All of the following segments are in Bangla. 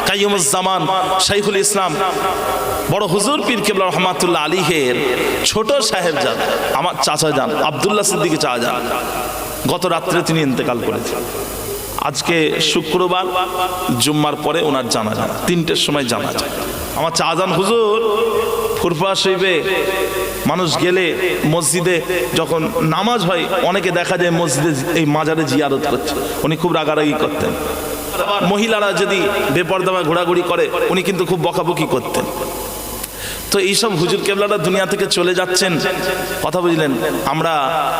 কাইয়ুমুজ্জামান শাইখুল ইসলাম বড় হুজুর পীর কেবলা রহমাতুল্লাহ আলাইহির ছোট সাহেবজাদা আমার চাচা যান আব্দুল্লাহ সিদ্দিকী চাচা যান গত রাত্রে তিনি ইন্তেকাল করেছেন। আজকে শুক্রবার, জুম্মার পরে ওনার জানাজা, 3টের সময় জানাজা। আমার চাচাজান হুজুর ফুরফুরা শরীফে মানুষ গেলে মসজিদে যখন নামাজ হয় অনেকে দেখা যায় মসজিদে এই মাজারে জিয়ারত করছে, উনি খুব রাগারাগি করতেন। মহিলারা যদি বেপরদা ঘোরাঘুরি করে উনি কিন্তু খুব বকাবকি করতেন। তো এইসব হুজুর কেবলারা দুনিয়া থেকে চলে যাচ্ছেন, কথা বুঝলেন। আমরা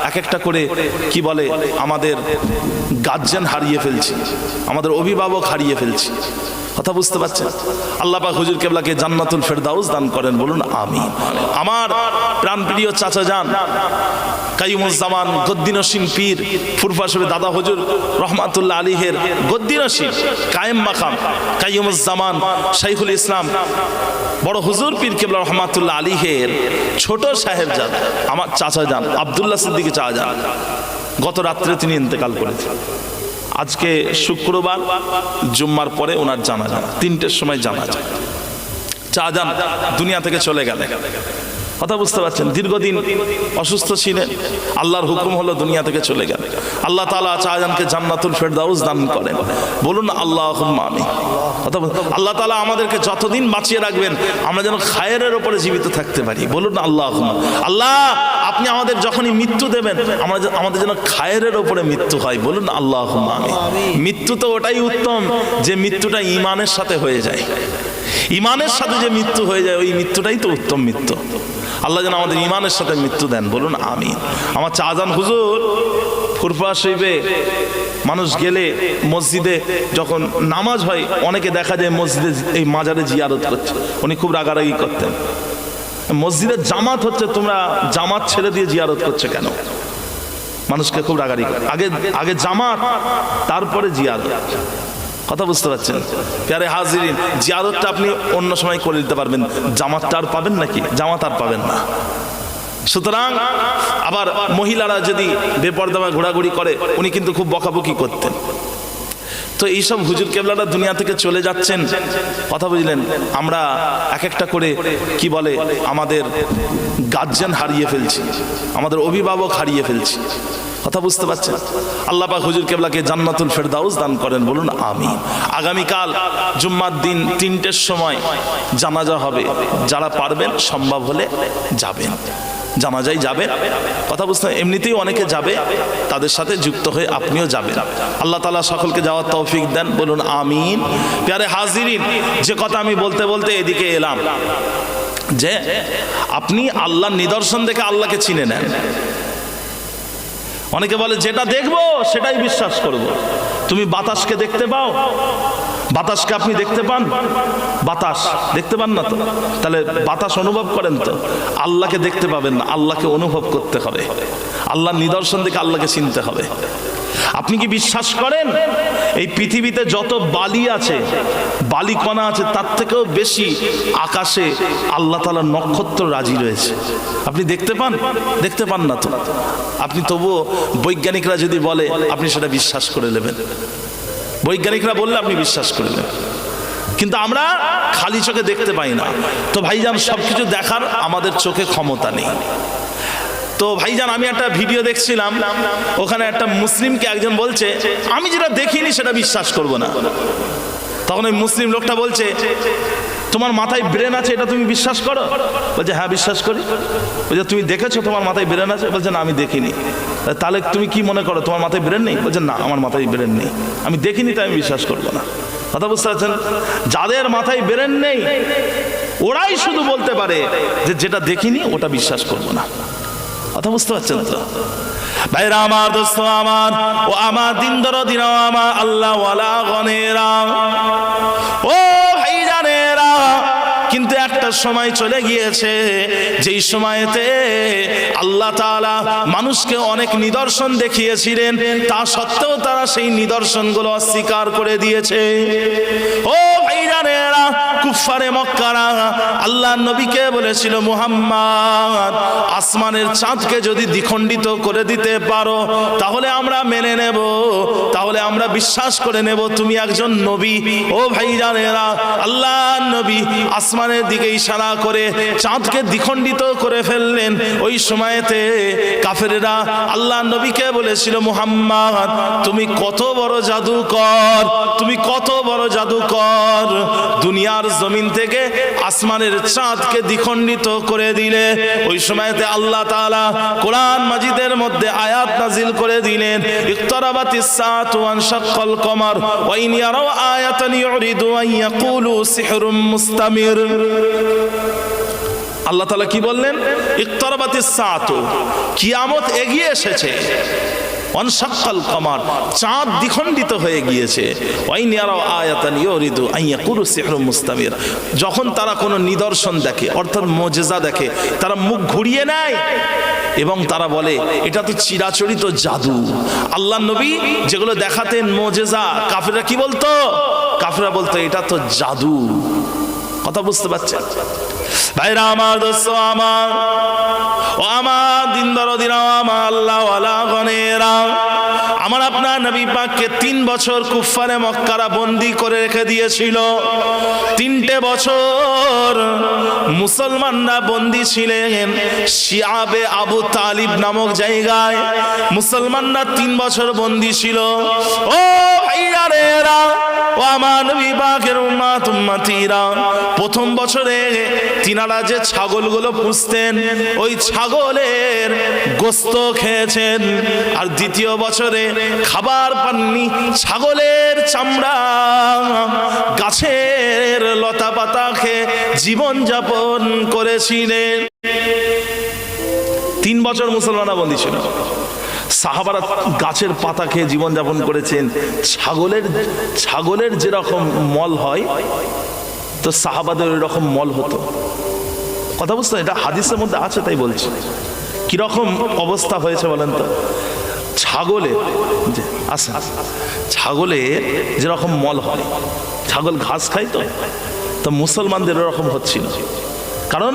এক একটা করে কি বলে আমাদের গার্জিয়ান হারিয়ে ফেলছি, আমাদের অভিভাবক হারিয়ে ফেলছি, কথা বুঝতে পারছেন। আল্লাহ পাক হুজুর কেবলাকে জান্নাতুল ফেরদাউস দান করেন, বলুন আমিন। আমার প্রাণপ্রিয় চাচা যান কাইয়ুমুজ্জামান গদ্দিনশীন পীর ফুরফুরা শরীফ দাদা হুজুর রহমাতুল্লাহ আলাইহির গদ্দিনশীন কায়েম মাকাম কাইয়ুমুজ্জামান শাইখুল ইসলাম বড় হুজুর পীর কেবলা রহমাতুল্লাহ আলাইহির ছোট সাহেবজাদা আমার চাচা যান আব্দুল্লাহ সিদ্দিকী চাচা যান গত রাত্রে তিনি ইন্তেকাল করেছেন। আজকে শুক্রবার, জুম্মার পরে ওনার জানাজা, 3টের সময় জানাজা। চাচা যান দুনিয়া থেকে চলে গেলেন, কথা বুঝতে পারছেন। দীর্ঘদিন অসুস্থ ছিলেন, আল্লাহর হুকুম হলো দুনিয়া থেকে চলে গেলেন। আল্লাহ তাআলা চাচাজানকে জান্নাতুল ফেরদাউস দান করেন, বলুন আল্লাহুম্মা আমিন। কথা আল্লাহ তাআলা আমাদেরকে যতদিন বাঁচিয়ে রাখবেন আমরা যেন খায়েরের উপরে জীবিত থাকতে পারি, বলুন আল্লাহুম্মা। আল্লাহ আপনি আমাদের যখনই মৃত্যু দেবেন আমাদের যেন খায়েরের উপরে মৃত্যু হয়, বলুন আল্লাহুম্মা আমিন। মৃত্যু তো ওটাই উত্তম যে মৃত্যুটা ঈমানের সাথে হয়ে যায়, ঈমানের সাথে যে মৃত্যু হয়ে যায় ওই মৃত্যুটাই তো উত্তম মৃত্যু। আল্লাহ যেন আমাদের ঈমানের সাথে মৃত্যু দেন, বলুন আমিন। আমার চাচাজান হুজুর ফুরফুরা শরীফে মানুষ গেলে মসজিদে যখন নামাজ হয় অনেকে দেখা যায় মসজিদে এই মাজারে জিয়ারত করছে, উনি খুব রাগারাগি করতেন। মসজিদের জামাত হচ্ছে, তোমরা জামাত ছেড়ে দিয়ে জিয়ারত করছে কেন? মানুষকে খুব রাগারাগি করে। আগে জামাত, তারপরে জিয়ারত, কথা বুঝতে পারছেন। প্যারে হাজিরিন, জিয়ারতটা আপনি অন্য সময় করে দিতে পারবেন, জামাতটা আর পাবেন নাকি? জামাত আর পাবেন না। সুতরাং আবার মহিলারা যদি বেপরদা ঘোরাঘুরি করে উনি কিন্তু খুব বকাবকি করতেন। তো এইসব হুজুর কেবলারা দুনিয়া থেকে চলে যাচ্ছেন, কথা বুঝলেন। আমরা এক একটা করে কি বলে আমাদের গার্জিয়ান হারিয়ে ফেলছি, আমাদের অভিভাবক হারিয়ে ফেলছি, কথা বুঝতে পারছেন। আল্লাহ পাক হুজুর কেবলাকে জান্নাতুল ফেরদাউস দান করেন, বলুন আমিন। আগামীকাল জুম্মার দিন 3টের সময় জানাজা হবে, যারা পারবেন সম্ভব হলে যাবেন, জানাজায় যাবেন, কথা বুঝতে। এমনিতেই অনেকে যাবে, তাদের সাথে যুক্ত হয়ে আপনিও যাবেন। আল্লাহ তাআলা সকলকে যাওয়ার তৌফিক দেন, বলুন আমিন। প্যারে হাজিরিন, যে কথা আমি বলতে বলতে এদিকে এলাম যে আপনি আল্লাহর নিদর্শন দেখে আল্লাহকে চিনে নেন। অনেকে বলে যেটা দেখবো সেটাই বিশ্বাস করব। তুমি বাতাসকে দেখতে পাও? বাতাসকে আপনি দেখতে পান? বাতাস দেখতে পান না তো, তাহলে বাতাস অনুভব করেন তো? আল্লাহকে দেখতে পাবেন না, আল্লাহকে অনুভব করতে হবে। আল্লাহর নিদর্শন দেখে আল্লাহকে চিনতে হবে। আপনি কি বিশ্বাস করেন এই পৃথিবীতে যত বালি আছে, বালিকণা আছে, তার থেকেও বেশি আকাশে আল্লাহ তাআলার নক্ষত্র রাজি রয়েছে? আপনি দেখতে পান? দেখতে পান না তো। আপনি তবুও বৈজ্ঞানিকরা যদি বলে আপনি সেটা বিশ্বাস করে নেবেন, বৈজ্ঞানিকরা বললে আপনি বিশ্বাস করে নেবেন। কিন্তু আমরা খালি চোখে দেখতে পাই না। তো ভাইজান সবকিছু দেখার আমাদের চোখে ক্ষমতা নেই। তো ভাইজান আমি একটা ভিডিও দেখছিলাম, ওখানে একটা মুসলিমকে একজন বলছে আমি যেটা দেখিনি সেটা বিশ্বাস করব না। তখন ওই মুসলিম লোকটা বলছে তোমার মাথায় ব্রেন আছে, এটা তুমি বিশ্বাস করো? বলছে হ্যাঁ বিশ্বাস করি। বলছে তুমি দেখেছো তোমার মাথায় ব্রেন আছে? বলছে না আমি দেখিনি। তাহলে তুমি কি মনে করো তোমার মাথায় ব্রেন নেই? বলছে না আমার মাথায় ব্রেন নেই, আমি দেখিনি তাই আমি বিশ্বাস করবো না। কথা বুঝতে পারছেন? যাদের মাথায় ব্রেন নেই ওরাই শুধু বলতে পারে যে যেটা দেখিনি ওটা বিশ্বাস করবো না। কথা বুঝতে পারছেন তো? ভাইরা আমার, দোস্ত আমার, ও আমার দিন দরদিরা, আমার আল্লাহ ওয়ালা গনেরা, ও ভাইজানেরা, কিন্তু একটা সময় চলে গিয়েছে যেই সময়তে আল্লাহ তাআলা মানুষকে অনেক নিদর্শন দেখিয়েছিলেন, তা সত্ত্বেও তারা সেই নিদর্শনগুলো অস্বীকার করে দিয়েছে। ও ভাইজানেরা, খুব কুফফারে মক্কারা আল্লাহ নবীকে বলেছিল, মুহাম্মদ আসমানের চাঁদকে যদি দ্বিখণ্ডিত করে দিতে পারো তাহলে আমরা মেনে নেব, তাহলে আমরা বিশ্বাস করে নেব তুমি একজন নবী। ও ভাইজানেরা, আল্লাহ নবী আসমানের দিকে ইশারা করে চাঁদকে দ্বিখণ্ডিত করে ফেললেন। ওই সময়তে কাফেরেরা আল্লাহ নবীকে বলেছিল, মুহাম্মদ তুমি কত বড় জাদুকর, তুমি কত বড় জাদুকর, দুনিয়ার জমিন থেকে আসমানের চাঁদকে দ্বিখণ্ডিত করে দিলে। ওই সময়তে আল্লাহ তাআলা কোরআন মাজিদের মধ্যে আয়াত নাজিল করে দিলেন, ইকতারাবাতিস সাআতু ওয়ানশাক্কাল কমার ওয়া ইন ইয়ারাউ আয়াতান ইউরিদু আন ইয়াকুলু সিহরুম মুস্তামির। আল্লাহ তাআলা কি বললেন? ইকতারাবাতিস সাআতু, কিয়ামত এগিয়ে এসেছে, ওয়ানশাক্কাল কমার, চাঁদ দ্বিখণ্ডিত হয়ে গিয়েছে, ওয়া ইন ইয়ারাউ আয়াতান ইউরিদু আন ইয়াকুলু সিহরুম মুস্তামির। যখন তারা কোনো নিদর্শন দেখে অর্থাৎ মুজিজা দেখে তারা মুখ ঘুরিয়ে নেয় এবং তারা বলে এটা তো চিরাচরিত জাদু। আল্লাহ নবী যেগুলো দেখাতেন মুজিজা, কাফেররা কি বলতো? কাফেররা বলতো এটা তো জাদু। কথা বুঝতে পারছেন ভাইরা আমার, দোস্ত আমার, ও আমার দিন দরদিরা, আমার আল্লাহ ওয়ালা গনেরা, আমার আপনার নবী পাককে 3 বছর কুফফারে মক্কারা বন্দী করে রেখে দিয়েছিল। 3টে বছর মুসলমানরা বন্দী ছিলেন শিয়াবে আবু তালিব নামক জায়গায়। মুসলমানরা 3 বছর বন্দী ছিল। ও ভাইয়ারেরা, ও আমার নবী পাকের উম্মত উম্মতিরা, প্রথম বছরে তিনারা যে ছাগলগুলো পুষতেন ওই ছাগলের গোশত খেয়েছেন, আর দ্বিতীয় বছরে খাবার পাননি, ছাগলের চামড়া, গাছের লতা পাতা খেয়ে জীবন যাপন করেছিলেন। 3 বছর মুসলমানরা বন্দী ছিল। সাহাবারা গাছের পাতা খেয়ে জীবন যাপন করেছেন। ছাগলের যেরকম মল হয় তো সাহাবাদের ওই রকম মল হতো। কথা বুঝতে, এটা হাদিসের মধ্যে আছে তাই বলছি। কিরকম অবস্থা হয়েছে বলেন তো? ছাগলের যেরকম মল হয়, ছাগল ঘাস খায় তো মুসলমানদের এরকম হচ্ছিল, কারণ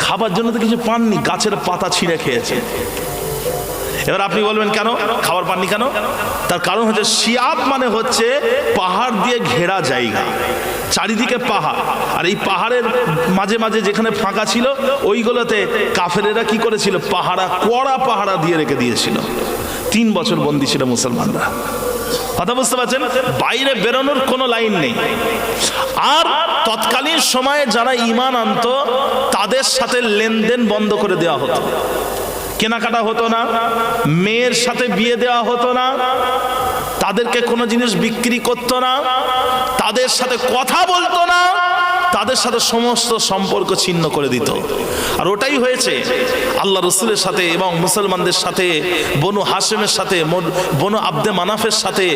খাবার জন্য তো কিছু পাননি, গাছের পাতা ছিঁড়ে খেয়েছে। এবার আপনি বলবেন কেন খাবার পাননি কেন? তার কারণ হচ্ছে শিয়াব মানে হচ্ছে পাহাড় দিয়ে ঘেরা জায়গা, চারিদিকে পাহাড়, আর এই পাহাড়ের মাঝে মাঝে যেখানে ফাঁকা ছিল ওইগুলোতে কাফেরেরা কি করেছিল? কড়া পাহারা দিয়ে রেখে দিয়েছিল। 3 বছর বন্দী ছিল মুসলমানরা। কথা বুঝতে পারছেন? বাইরে বেরোনোর কোনো লাইন নেই। আর তৎকালীন সময়ে যারা ঈমান আনতো তাদের সাথে লেনদেন বন্ধ করে দেওয়া হতো, কেনাকাটা হতো না, মেয়ের সাথে বিয়ে দেওয়া হতো না, তাদেরকে কোনো জিনিস বিক্রি করতো না, তাদের সাথে কথা বলতো না, তাদের সাথে সমস্ত সম্পর্ক ছিন্ন করে দিত। আর ওটাই হয়েছে আল্লাহ রসুলের সাথে এবং মুসলমানদের সাথে, বনু হাশেমের সাথে, বনু আব্দে মানাফের সাথে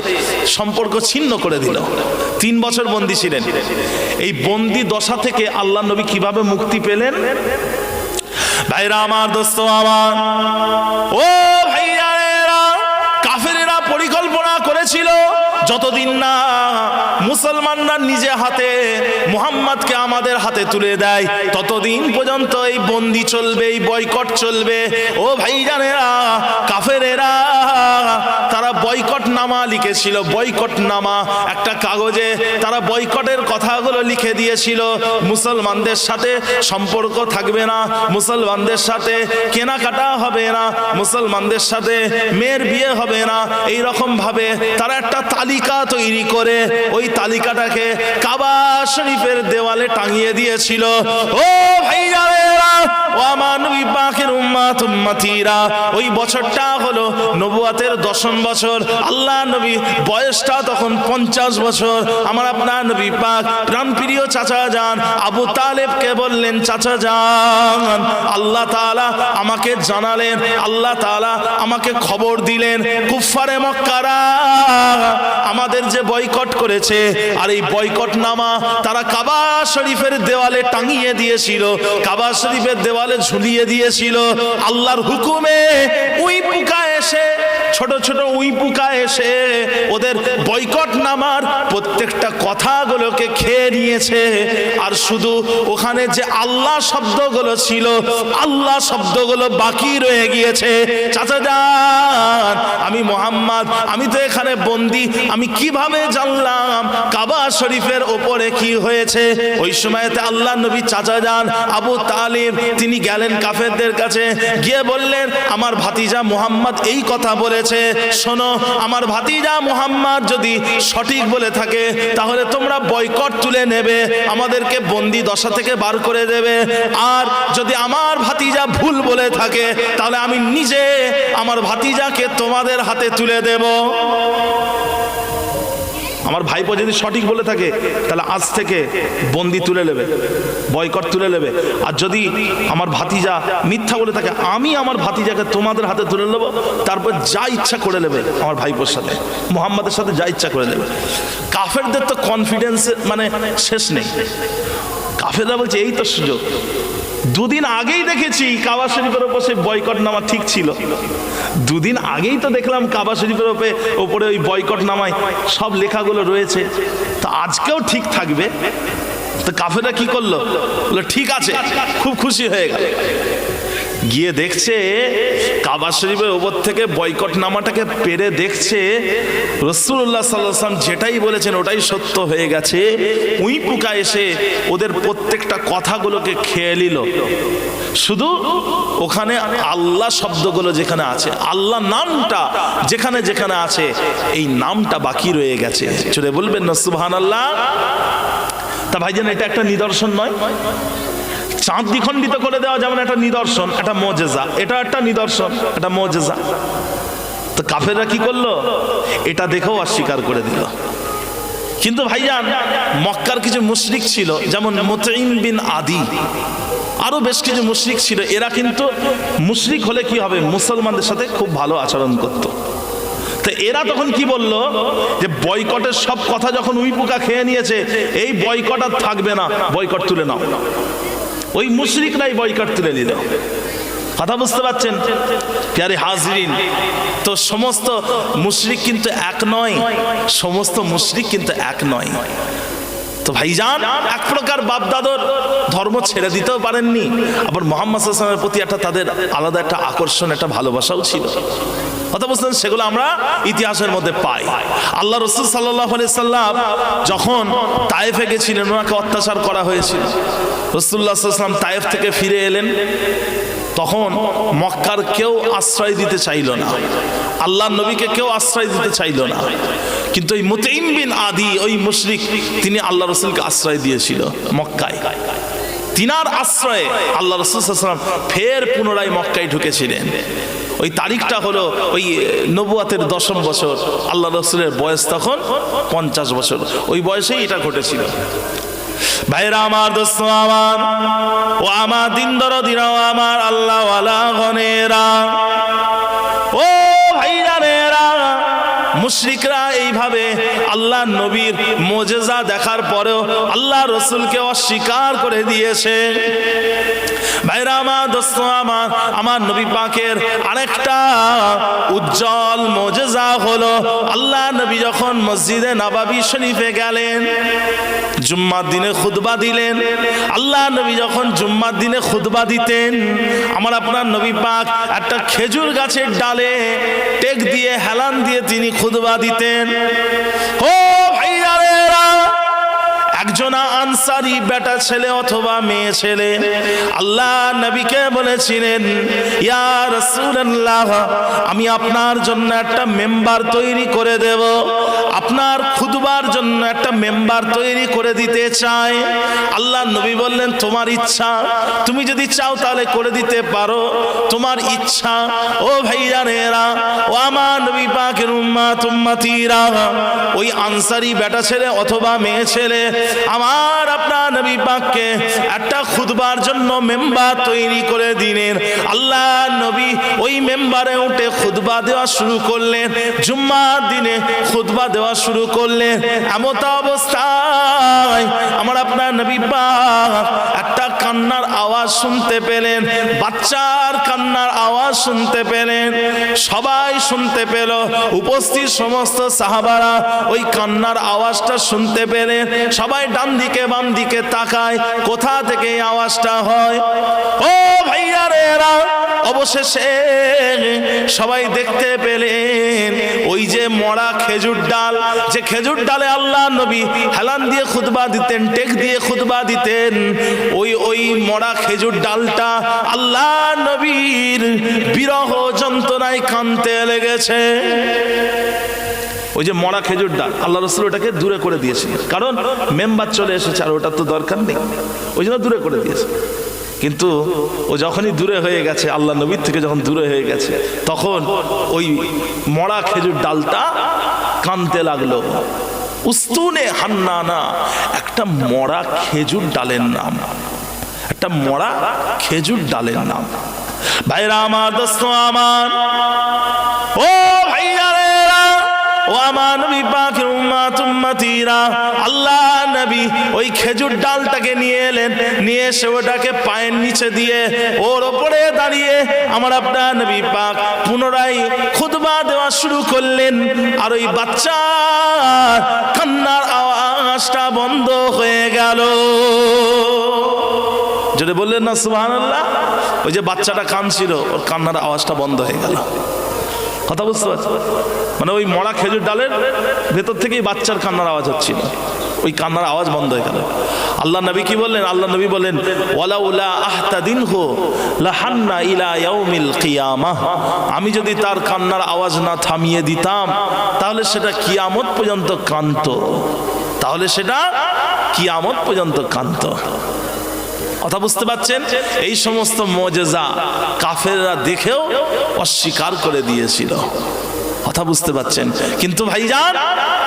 সম্পর্ক ছিন্ন করে দিল। 3 বছর বন্দী ছিলেন। এই বন্দী দশা থেকে আল্লাহ নবী কিভাবে মুক্তি পেলেন? ভাইরা আমার, দোস্ত আমার, ও ভাইয়ারা, কাফেরেরা পরিকল্পনা করেছিল যতদিন না মুসলমানরা নিজে হাতে মুহাম্মদকে আমাদের হাতে তুলে দেয় ততদিন পর্যন্ত এই বন্দি চলবে, এই বয়কট চলবে। ও ভাইজানেরা, কাফেরেরা তারা বয়কট নামা লিখেছিল, বয়কট নামা একটা কাগজে তারা বয়কটের কথাগুলো লিখে দিয়েছিল। মুসলমানদের সাথে সম্পর্ক থাকবে না, মুসলমানদের সাথে কেনাকাটা হবে না, মুসলমানদের সাথে মেয়ের বিয়ে হবে না, এই রকম ভাবে তারা একটা তালিকা তৈরি করে ওই তালিকাটাকে কাবা শরীফের দেওয়ালে টাঙিয়ে দিয়েছিল। ও ভাইজানেরা, ও আমার নবী পাকের উম্মত উম্মতিরা, ওই বছরটা হলো নবুয়াতের 10ম বছর। আল্লাহ নবী বয়সটা তখন 50 বছর। আমার আপনার নবী পাক প্রাণপ্রিয় চাচা যান আবু তালেবকে বললেন, চাচা যান, আল্লাহ তাআলা আমাকে জানালেন, আল্লাহ তাআলা আমাকে খবর দিলেন কুফফারে মক্কারা আমাদের যে বয়কট করেছে, আর এই বয়কট নামা তারা কাবা শরীফের দেওয়ালে টাঙিয়ে দিয়েছিল, কাবা শরীফের দেওয়ালে ঝুলিয়ে দিয়েছিল। আল্লাহর হুকুমে উই পোকা এসে, ছোট ছোট উই পোকা এসে ওদের বয়কট বয়কটনামার প্রত্যেকটা কথাগুলোকে খেয়ে নিয়েছে। আর শুধু ওখানে যে আল্লাহ শব্দগুলো ছিল, আল্লাহ শব্দগুলো বাকি রয়ে গিয়েছে। চাচা যান, আমি মোহাম্মদ, আমি তো এখানে বন্দী, আমি কিভাবে জানলাম কাবা শরীফের ওপরে কি হয়েছে? ওই সময়তে আল্লাহ নবী চাচা যান আবু তালিব তিনি গেলেন কাফেরদের কাছে, গিয়ে বললেন আমার ভাতিজা মুহাম্মদ এই কথা বলেছে, শোনো আমার ভাতিজা মুহাম্মদ যদি সঠিক বলে থাকে তাহলে তোমরা বয়কট তুলে নেবে, আমাদেরকে বন্দি দশা থেকে বার করে দেবে। আর যদি আমার ভাতিজা ভুল বলে থাকে তাহলে আমি নিজে আমার ভাতিজাকে তোমাদের হাতে তুলে দেব। আমার ভাইপো যদি সঠিক বলে থাকে তাহলে আজ থেকে বন্দি তুলে নেবে, বয়কট তুলে নেবে। আর যদি আমার ভাতিজা মিথ্যা বলে থাকে আমি আমার ভাতিজাকে তোমাদের হাতে তুলে নেবো, তারপর যা ইচ্ছা করে নেবে আমার ভাইপোর সাথে, মুহাম্মাদের সাথে যা ইচ্ছা করে নেবে। কাফেরদের তো কনফিডেন্স মানে শেষ নেই। কাফেররা বলছে এই তো সুযোগ, দুদিন আগেই দেখেছি কাবা শরীফের ওপর সেই বয়কটনামা ঠিক ছিল, দুদিন আগেই তো দেখলাম কাবা শরীফের ওপরে ওই বয়কটনামায় সব লেখাগুলো রয়েছে, তো আজকেও ঠিক থাকবে। তো কাফেররা কি করলো, বললো ঠিক আছে, খুব খুশি হয়ে গেল। গিয়ে দেখছে কাবা শরীফের ওপর থেকে বয়কটনামাটাকে পেরে দেখছে রাসূলুল্লাহ সাল্লাল্লাহু আলাইহি ওয়াসাল্লাম যেটাই বলেছেন ওটাই সত্য হয়ে গেছে। উই পোকা এসে ওদের প্রত্যেকটা কথাগুলোকে খেয়ে নিল। শুধু ওখানে আল্লাহ শব্দগুলো যেখানে আছে, আল্লাহ নামটা যেখানে যেখানে আছে, এই নামটা বাকি রয়ে গেছে। চলে বলবেন না সুবহানাল্লাহ। তা ভাইজান এটা একটা নিদর্শন নয়? চাঁদ দ্বিখণ্ডিত করে দেওয়া যেমন একটা নিদর্শন, একটা মুজিজা, এটা একটা নিদর্শন, এটা মুজিজা। তো কাফেররা কি করলো, এটা দেখেও অস্বীকার করে দিল। কিন্তু ভাইজান মক্কার কিছু মুশরিক ছিল, যেমন মুতঈম বিন আদি, আরো বেশ কিছু মুশরিক ছিল। এরা কিন্তু মুশরিক হলে কি হবে, মুসলমানদের সাথে খুব ভালো আচরণ করত। তো এরা তখন কি বলল যে বয়কটের সব কথা যখন উই পোকা খেয়ে নিয়েছে, এই বয়কট আর থাকবে না, বয়কট তুলে নাও। ওই মুশরিকরাই বয়কট তুলে নিল। কথা বুঝতে পারছেন প্যারে হাজরিন? তো সমস্ত মুশরিক কিন্তু এক নয়, সমস্ত মুশরিক কিন্তু এক নয়। তো ভাইজান এক প্রকার বাপদাদর ধর্ম ছেড়ে দিতেও পারেননি, আবার মুহাম্মদ সাল্লাল্লাহু আলাইহি ওয়াসাল্লামের প্রতি একটা তাদের আলাদা একটা আকর্ষণ, একটা ভালোবাসাও ছিল। কথা বুঝলেন? সেগুলো আমরা ইতিহাসের মধ্যে পাই। আল্লাহ রাসূল সাল্লাল্লাহু আলাইহি সাল্লাম যখন তায়েফে গেছিলেন, ওনাকে অত্যাচার করা হয়েছিল। রাসূলুল্লাহ সাল্লাল্লাহু আলাইহি ওয়াসাল্লাম তায়েফ থেকে ফিরে এলেন, তখন মক্কার কেউ আশ্রয় দিতে চাইল না, আল্লাহর নবীকে কেউ আশ্রয় দিতে চাইল না। কিন্তু ওই মুতঈম বিন আদি, ওই মুশরিক, তিনি আল্লাহ রাসূলকে আশ্রয় দিয়েছিল মক্কায়। তিনার আশ্রয়ে আল্লাহ রাসূল সাল্লাল্লাহু আলাইহি ওয়াসাল্লাম ফের পুনরায় মক্কায় ঢুকেছিলেন। ওই তারিখটা হলো ওই নবুয়াতের 10ম বছর, আল্লাহ রাসূলের বয়স তখন 50 বছর, ওই বয়সেই এটা ঘটেছিল। ভাইরা আমার, দোস্ত আমার, ও আমার দিন দরদিরাও, আমার আল্লাহ ওয়ালা গনেরা, ও ভাইরানেরা, মুশরিকরা এইভাবে আল্লাহ নবীর মুজিজা দেখার পরেও আল্লাহ রাসূলকে অস্বীকার করে দিয়েছে। ভাইরা আমার, দোস্ত আমার, আমার নবী পাকের আরেকটা উজ্জ্বল মুজিজা হলো আল্লাহ নবী যখন মসজিদে নববী শরীফে গেলেন, জুম্মার দিনে খুতবা দিলেন। আল্লাহ নবী যখন জুম্মার দিনে খুতবা দিতেন, আমার আপনার নবী পাক একটা খেজুর গাছের ডালে টেক দিয়ে হেলান দিয়ে তিনি খুতবা দিতেন। ও ভাইরা, একজন আনসারী বেটা ছেলে অথবা মেয়ে ছেলে আল্লাহ নবীকে বলেছিলেন, ইয়া রাসূলুল্লাহ, আমি আপনার জন্য একটা মেম্বার তৈরি করে দেব, আপনার খুতবার জন্য একটা মেম্বার তৈরি করে দিতে চাই। আল্লাহ নবী বললেন, তোমার ইচ্ছা, তুমি যদি চাও তাহলে করে দিতে পারো, তোমার ইচ্ছা। ও ভাইজানেরা, ও আমার নবী পাকের উম্মত উম্মতিরা, ওই আনসারী বেটা ছেলে অথবা মেয়ে ছেলে আমার আপনার নবী পাককে একটা খুতবার জন্য মেম্বার তৈরি করে দিলেন। আল্লাহ নবী ওই মেম্বারে উঠে খুতবা দেওয়া শুরু করলেন, জুম্মার দিনে খুতবা দেওয়া শুরু করলেন। এমত অবস্থায় আমার আপনার নবী পাক একটা কান্নার আওয়াজ আওয়াজ শুনতে পেলেন, বাচ্চার কান্নার আওয়াজ শুনতে পেলেন, সবাই শুনতে পেল, উপস্থিত সমস্ত সাহাবারা ওই কান্নার আওয়াজটা শুনতে পেলেন। সবাই ডান দিকে বাম দিকে তাকায়, কোথা থেকে এই আওয়াজটা হয়। ও ভাইয়ারেরা, অবশেষে সবাই দেখতে পেলেন ওই যে মরা খেজুর ডাল, যে খেজুর ডালে আল্লাহ নবী হেলান দিয়ে খুতবা দিতেন, টেক দিয়ে খুতবা দিতেন, ওই মরা খেজুর ডালটা আল্লাহ নবীর বিরহ যন্ত্রণায় কাঁদতে লেগেছে। ওই যে মরা খেজুর ডাল আল্লাহ রাসূল ওটাকে দূরে করে দিয়েছিল, কারণ মেম্বার চলে এসেছে আর ওটা তো দরকার নেই, ওই জন্য দূরে করে দিয়েছে। কিন্তু ও যখনই দূরে হয়ে গেছে, আল্লাহ নবীর থেকে যখন দূরে হয়ে গেছে, তখন ওই মরা খেজুর ডালটা কাঁদতে লাগলো। উস্তুনে হান্নানা, একটা মরা খেজুর ডালের নাম, একটা মরা খেজুর ডালের নাম। ভাইরা আমার, দোস্ত আমার, ও ভাইয়ারেরা, ও আমার নবী পাকের উম্মত উম্মতিরা, আল্লাহ নবী ওই খেজুর ডালটাকে নিয়ে এলেন, নিয়ে এসে ওটাকে পায়ের নিচে দিয়ে ওর ওপরে দাঁড়িয়ে আমার আপনার নবী পাক পুনরায় খুতবা দেওয়া শুরু করলেন। আর ওই বাচ্চার কান্নার আওয়াজটা বন্ধ হয়ে গেল। যদি বললেন না সুবহানাল্লাহ, ওই যে বাচ্চাটা কাঁদছিল, ওর কান্নার আওয়াজটা বন্ধ হয়ে গেল। কথা বুঝতে পারছেন? মানে ওই মরা খেজুর ডালের ভেতর থেকেই বাচ্চার কান্নার আওয়াজ হচ্ছিল, ওই কান্নার আওয়াজ বন্ধ হয়ে গেল। আল্লাহ নবী কি বললেন? আল্লাহ নবী বলেন, ওয়ালাউলা আহতাদিনহু লাহান্না ইলা ইয়াউমিল কিয়ামাহ, আমি যদি তার কান্নার আওয়াজ না থামিয়ে দিতাম তাহলে সেটা কিয়ামত পর্যন্ত কাঁদতো, তাহলে সেটা কিয়ামত পর্যন্ত কাঁদতো। কথা বুঝতে পারছেন? এই সমস্ত মুজিজা কাফেররা দেখেও অস্বীকার করে দিয়েছিল। কথা বুঝতে পারছেন? কিন্তু ভাইজান,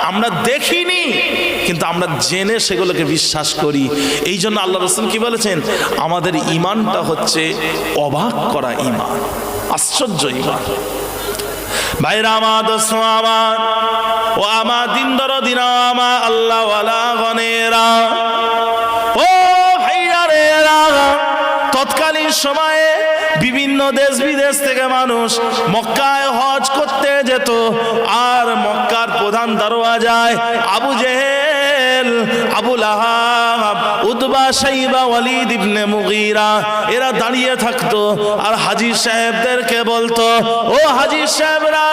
আমরা দেখিনি কিন্তু আমরা জেনে সেগুলোকে বিশ্বাস করি। এই জন্য আল্লাহ রাসূল কি বলেছেন? আমাদের ঈমানটা হচ্ছে অবাক করা ঈমান, আশ্চর্য ঈমান। ভাইরা আমার, দোস্ত আমার, ও আমার দিন দরদিনা, আমার আল্লাহ ওয়ালা গনেরা, ও ভাইয়ারেরা, তৎকালীন সময়ে বিভিন্ন দেশ বিদেশ থেকে মানুষ মক্কায় হজ করতে যেত। আর মক্কার প্রধান দরওয়াজায় আবু জেহেল, আবু লাহাব, উতবা, শাইবা, ওয়ালিদ ইবনে মুগীরা এরা দাঁড়িয়ে থাকতো আর হাজী সাহেবদেরকে বলতো, ও হাজী সাহেবরা,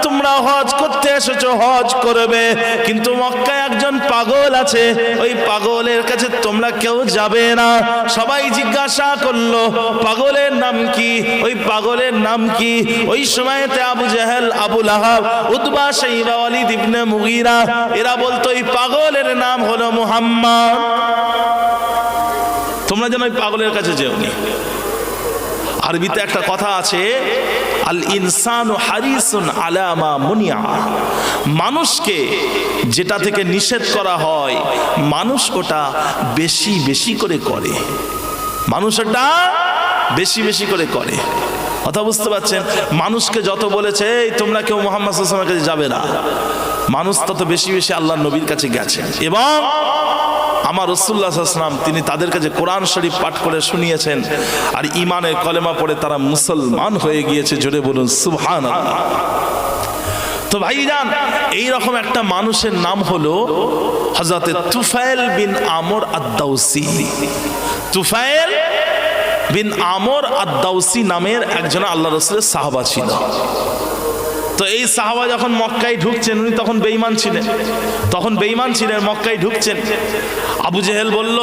তোমরা হজ করতে এসেছো, হজ করবে, কিন্তু মক্কায় একজন পাগল আছে, ওই পাগলের কাছে তোমরা কেউ যাবে না। সবাই জিজ্ঞাসা করলো, পাগলের নাম কি? ওই পাগলের নাম কি? ওই সময়তে আবু জেহেল, আবু লাহাব, উতবা, শাইবা, ওয়ালিদ ইবনে মুগীরা এরা বলতো, এই পাগলের নাম হলো মুহাম্মদ, তোমরা যেন ওই পাগলের কাছে যেওনি। আরবিতে একটা কথা আছে, আল ইনসানু হারিসুন আলা মা মুনিয়া, মানুষকে যেটা থেকে নিষেধ করা হয় মানুষ ওটা বেশি বেশি করে করে, মানুষ ওটা বেশি বেশি করে করে। কথা বুঝতে পারছেন? মানুষকে যত বলেছে এই তোমরা কেউ মুহাম্মদ সাল্লাল্লাহু আলাইহি ওয়াসাল্লামের কাছে যাবে না, মানুষ তত বেশি বেশি আল্লাহর নবীর কাছে গেছে। এবং আমার রাসূলুল্লাহ সাল্লাল্লাহু আলাইহি ওয়াসাল্লাম তিনি তাদের কাছে কোরআন শরীফ পাঠ করে শুনিয়েছেন, আর ঈমানের কলেমা পড়ে তারা মুসলমান হয়ে গিয়েছে। জোরে বলুন সুবহানাল্লাহ। তো ভাইজান, এইরকম একটা মানুষের নাম হলো হযরত তুফাইল বিন আমর আদ-দাউসি। তুফাইল বিন আমর আদ-দাউসি নামের একজন আল্লাহ রাসূলের সাহাবা ছিল। তো এই সাহাবা যখন মক্কায় ঢুকছেন, উনি তখন বেঈমান ছিলেন, মক্কায় ঢুকছেন। আবু জেহেল বলল,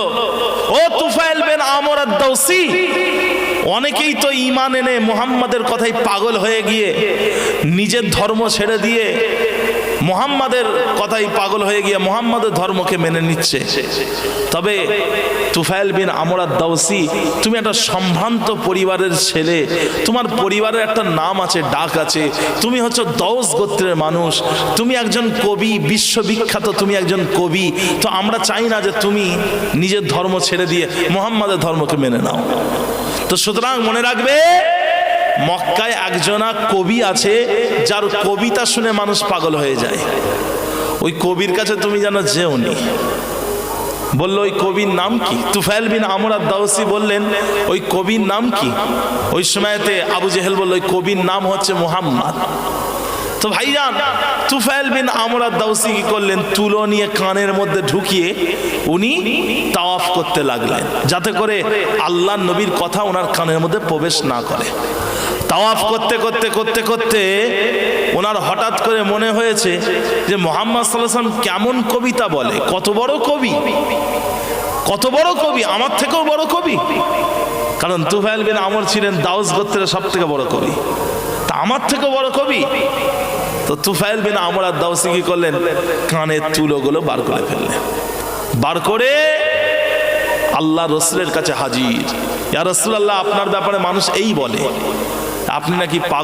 ও তুফাইল বিন আমর আদ-দাউসি, অনেকেই তো ঈমান এনে মুহাম্মাদের কথাই পাগল হয়ে গিয়ে নিজের ধর্ম ছেড়ে দিয়ে মুহাম্মাদের কথাই পাগল হয়ে গিয়ে মুহাম্মাদের ধর্মকে মেনে নিচ্ছে। তবে তুফাইল বিন আমর আদ-দাউসি, তুমি একটা সম্ভ্রান্ত পরিবারের ছেলে, তোমার পরিবারের একটা নাম আছে, ডাক আছে, তুমি হচ্ছে দৌস গোত্রের মানুষ, তুমি একজন কবি, বিশ্ববিখ্যাত তুমি একজন কবি। তো আমরা চাই না যে তুমি নিজের ধর্ম ছেড়ে দিয়ে মুহাম্মাদের ধর্মকে মেনে নাও। তো সুতরাং মনে রাখবে, মক্কায় একজনা কবি আছে যার কবিতা শুনে মানুষ পাগল হয়ে যায়। ওই কবির কাছে তুমি যেন যেওনি। বলল ওই কবির নাম কি? তুফাইল বিন আমর আদ-দাওসী বললেন ওই কবির নাম কি? ওই সময়তে আবু জেহেল বলল ওই কবির নাম হচ্ছে মুহাম্মদ। তো ভাইজান তুফাইল বিন আমর আদ-দাওসী কি করলেন, তুলো নিয়ে কানের মধ্যে ঢুকিয়ে উনি তাওয়াফ করতে লাগলেন, যাতে করে আল্লাহর নবীর কথা ওনার কানের মধ্যে প্রবেশ না করে। তাওয়াফ করতে করতে করতে করতে ওনার হঠাৎ করে মনে হয়েছে যে মুহাম্মদ সাল্লাল্লাহু আলাইহি ওয়াসাল্লাম কেমন কবিতা বলে, কত বড় কবি, কত বড় কবি, আমার থেকেও বড় কবি। কারণ তুফাইল বিন আমর ছিলেন দাউস গোত্রের সব থেকে বড় কবি, তা আমার থেকেও বড় কবি। তো তুফাইল বিন আমর আদ-দাওসী কি করলেন, কানের তুলোগুলো বার করে ফেললেন, বার করে আল্লাহ রসুলের কাছে হাজির। ইয়া রাসূলুল্লাহ, আপনার ব্যাপারে মানুষ এই বলে, আপনি নাকি পাগল।